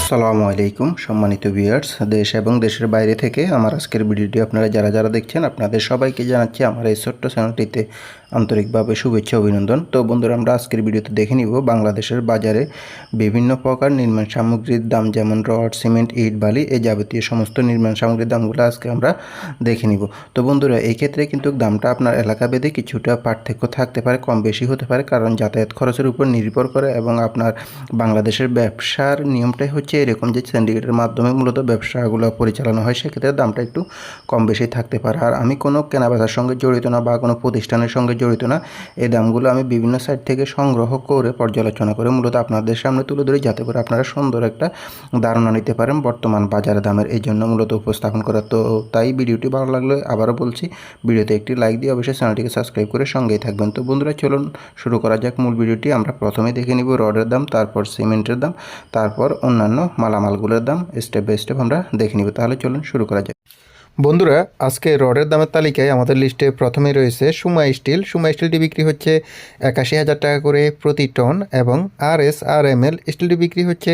আসসালামু আলাইকুম সম্মানিত ভিউয়ার্স, দেশ এবং দেশের বাইরে থেকে আমার আজকের ভিডিওটি আপনারা যারা দেখছেন আপনাদের সবাইকে জানাচ্ছি আমার এই ছোট্ট চ্যানেলটিতে আন্তরিকভাবে শুভেচ্ছা অভিনন্দন। তো বন্ধুরা, আমরা আজকের ভিডিওতে দেখে নিব বাংলাদেশের বাজারে বিভিন্ন প্রকার নির্মাণ সামগ্রীর দাম, যেমন রড, সিমেন্ট, ইট, বালি এই যাবতীয় সমস্ত নির্মাণ সামগ্রীর দামগুলো আজকে আমরা দেখে নিব। তো বন্ধুরা, এই ক্ষেত্রে কিন্তু দামটা আপনার এলাকা ভেদে কিছুটা পার্থক্য থাকতে পারে, কম বেশি হতে পারে, কারণ যাতায়াত খরচের উপর নির্ভর করে এবং আপনার বাংলাদেশের ব্যবসার নিয়মটাই হচ্ছে এরকম যে সিন্ডিকেটের মাধ্যমে মূলত ব্যবসাগুলো পরিচালনা হয়, সেক্ষেত্রে দামটা একটু কম বেশি থাকতে পারে। আর আমি কোনো কেনাবেচার সঙ্গে জড়িত না বা কোনো প্রতিষ্ঠানের সঙ্গে জড়িত না, এই দামগুলো আমি বিভিন্ন সাইট থেকে সংগ্রহ করে পর্যালোচনা করে মূলত আপনাদের সামনে তুলে ধরি, যাতে করে আপনারা সুন্দর একটা ধারণা নিতে পারেন বর্তমান বাজার দামের। এই জন্য মূলত উপস্থাপন করা। তো তাই ভিডিওটি ভালো লাগলে আবারও বলছি, ভিডিওতে একটি লাইক দিয়ে অবশ্যই চ্যানেলটিকে সাবস্ক্রাইব করে সঙ্গেই থাকবেন। তো বন্ধুরা, চলুন শুরু করা যাক মূল ভিডিওটি। আমরা প্রথমে দেখে নিব রডের দাম, তারপর সিমেন্টের দাম, তারপর অন্যান্য মালামালগুলোর দাম স্টেপ বাই স্টেপ আমরা দেখে নিব। তাহলে চলুন শুরু করা যাক। বন্ধুরা, আজকে রডের দামের তালিকায় আমাদের লিস্টে প্রথমেই রয়েছে সুমা স্টিল। সুমা স্টিলটি বিক্রি হচ্ছে 81,000 টাকা করে প্রতি টন এবং RSRML স্টিলটি বিক্রি হচ্ছে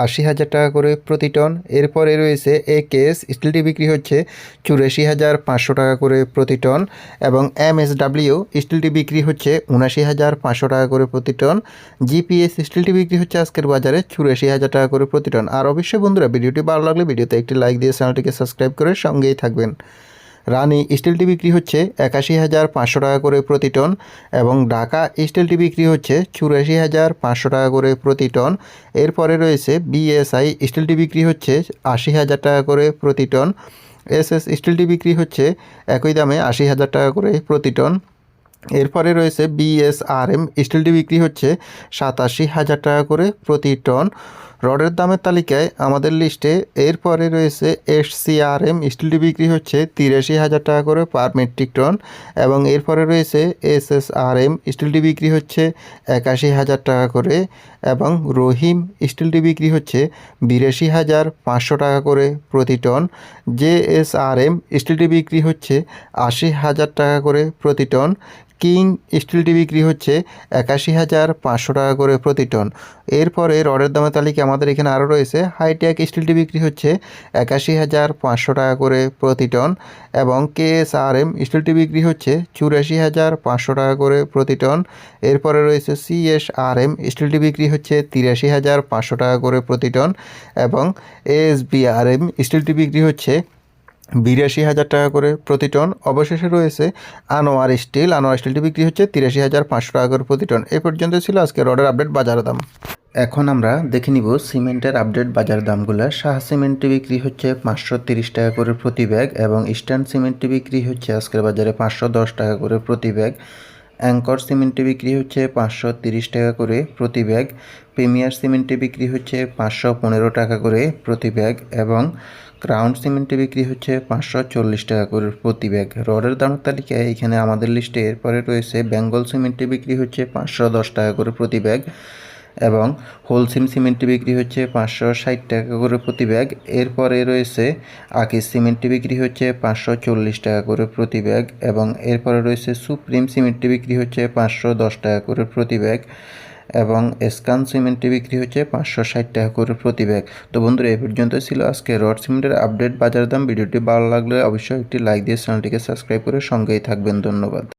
80,000 টাকা করে প্রতি টন। এরপরে রয়েছে AKS স্টিলটি বিক্রি হচ্ছে 84,500 টাকা করে প্রতি টন এবং MSW স্টিলটি বিক্রি হচ্ছে 79,500 টাকা করে প্রতি টন। GPS স্টিলটি বিক্রি হচ্ছে আজকের বাজারে 84,000 টাকা করে প্রতি টন। আর অবশ্যই বন্ধুরা, ভিডিওটি ভালো লাগলে ভিডিওতে একটি লাইক দিয়ে চ্যানেলটিকে সাবস্ক্রাইব করে সঙ্গেই থাকবেন। রানী স্টিলটি বিক্রি হচ্ছে 81,500 টাকা করে প্রতি টন এবং ঢাকা স্টিলটি বিক্রি হচ্ছে 84,500 টাকা করে প্রতি টন। এরপরে রয়েছে BSI স্টিলটি বিক্রি হচ্ছে 80,000 টাকা করে প্রতি টন। SS স্টিলটি বিক্রি হচ্ছে একই দামে 80,000 টাকা করে প্রতি টন। এরপরে রয়েছে BSRM স্টিলটি বিক্রি হচ্ছে 87,000 টাকা করে প্রতি টন। রডের দামের তালিকায় আমাদের লিস্টে এরপরে রয়েছে SCRM স্টিলটি বিক্রি হচ্ছে 83,000 টাকা করে পার মেট্রিক টন এবং এরপরে রয়েছে SSRM স্টিলটি বিক্রি হচ্ছে 81,000 টাকা করে এবং রহিম স্টিলটি বিক্রি হচ্ছে 82,500 টাকা করে প্রতি টন। JSRM স্টিলটি বিক্রি হচ্ছে 80,000 টাকা করে প্রতি টন। কিং স্টিলটি বিক্রি হচ্ছে 81,500 টাকা করে প্রতি টন। এরপরে রডের দামের তালিকা আমাদের এখানে আরও রয়েছে হাইটেক স্টিলটি বিক্রি হচ্ছে 81,500 টাকা করে প্রতি টন এবং KSRM স্টিলটি বিক্রি হচ্ছে 84,500 টাকা করে প্রতি টন। এরপরে রয়েছে CSRM স্টিলটি বিক্রি হচ্ছে 83,500 টাকা করে প্রতি টন এবং SBRM স্টিলটি বিক্রি হচ্ছে 82,000 টাকা করে প্রতি টন। অবশেষে রয়েছে আনোয়ার স্টিল। আনোয়ার স্টিলটি বিক্রি হচ্ছে 83,500 টাকা করে প্রতি টন। এই পর্যন্ত ছিল আজকে রডের আপডেট বাজার দাম। এখন আমরা দেখে নিব সিমেন্টের আপডেট বাজার দামগুলো। শাহ সিমেন্টটি বিক্রি হচ্ছে 530 টাকা করে প্রতি ব্যাগ এবং ইস্টার্ন সিমেন্টটি বিক্রি হচ্ছে আজকের বাজারে 510 টাকা করে প্রতি ব্যাগ। অ্যাঙ্কর সিমেন্টটি বিক্রি হচ্ছে 530 টাকা করে প্রতি ব্যাগ। প্রিমিয়ার সিমেন্টটি বিক্রি হচ্ছে 515 টাকা করে প্রতি ব্যাগ এবং ক্রাউন সিমেন্টটি বিক্রি হচ্ছে 540 টাকা করে প্রতি ব্যাগ। রডের দামের তালিকায় এখানে আমাদের লিস্টে এরপরে রয়েছে বেঙ্গল সিমেন্টটি বিক্রি হচ্ছে 510 টাকা করে প্রতি ব্যাগ এবং হোলসিম সিমেন্টটি বিক্রি হচ্ছে 560 টাকা করে প্রতি ব্যাগ। এরপরে রয়েছে আকিস সিমেন্টটি বিক্রি হচ্ছে 540 টাকা করে প্রতি ব্যাগ এবং এরপরে রয়েছে সুপ্রিম সিমেন্টটি বিক্রি হচ্ছে 510 টাকা করে প্রতি ব্যাগ এবং এসকান সিমেন্টটি বিক্রি হচ্ছে 560 টাকা করে প্রতি ব্যাগ। তো বন্ধুরা, এই পর্যন্ত ছিল আজকে রড সিমেন্টের আপডেট বাজার দাম। ভিডিওটি ভালো লাগলে অবশ্যই একটি লাইক দিয়ে চ্যানেলটিকে সাবস্ক্রাইব করে সঙ্গেই থাকবেন। ধন্যবাদ।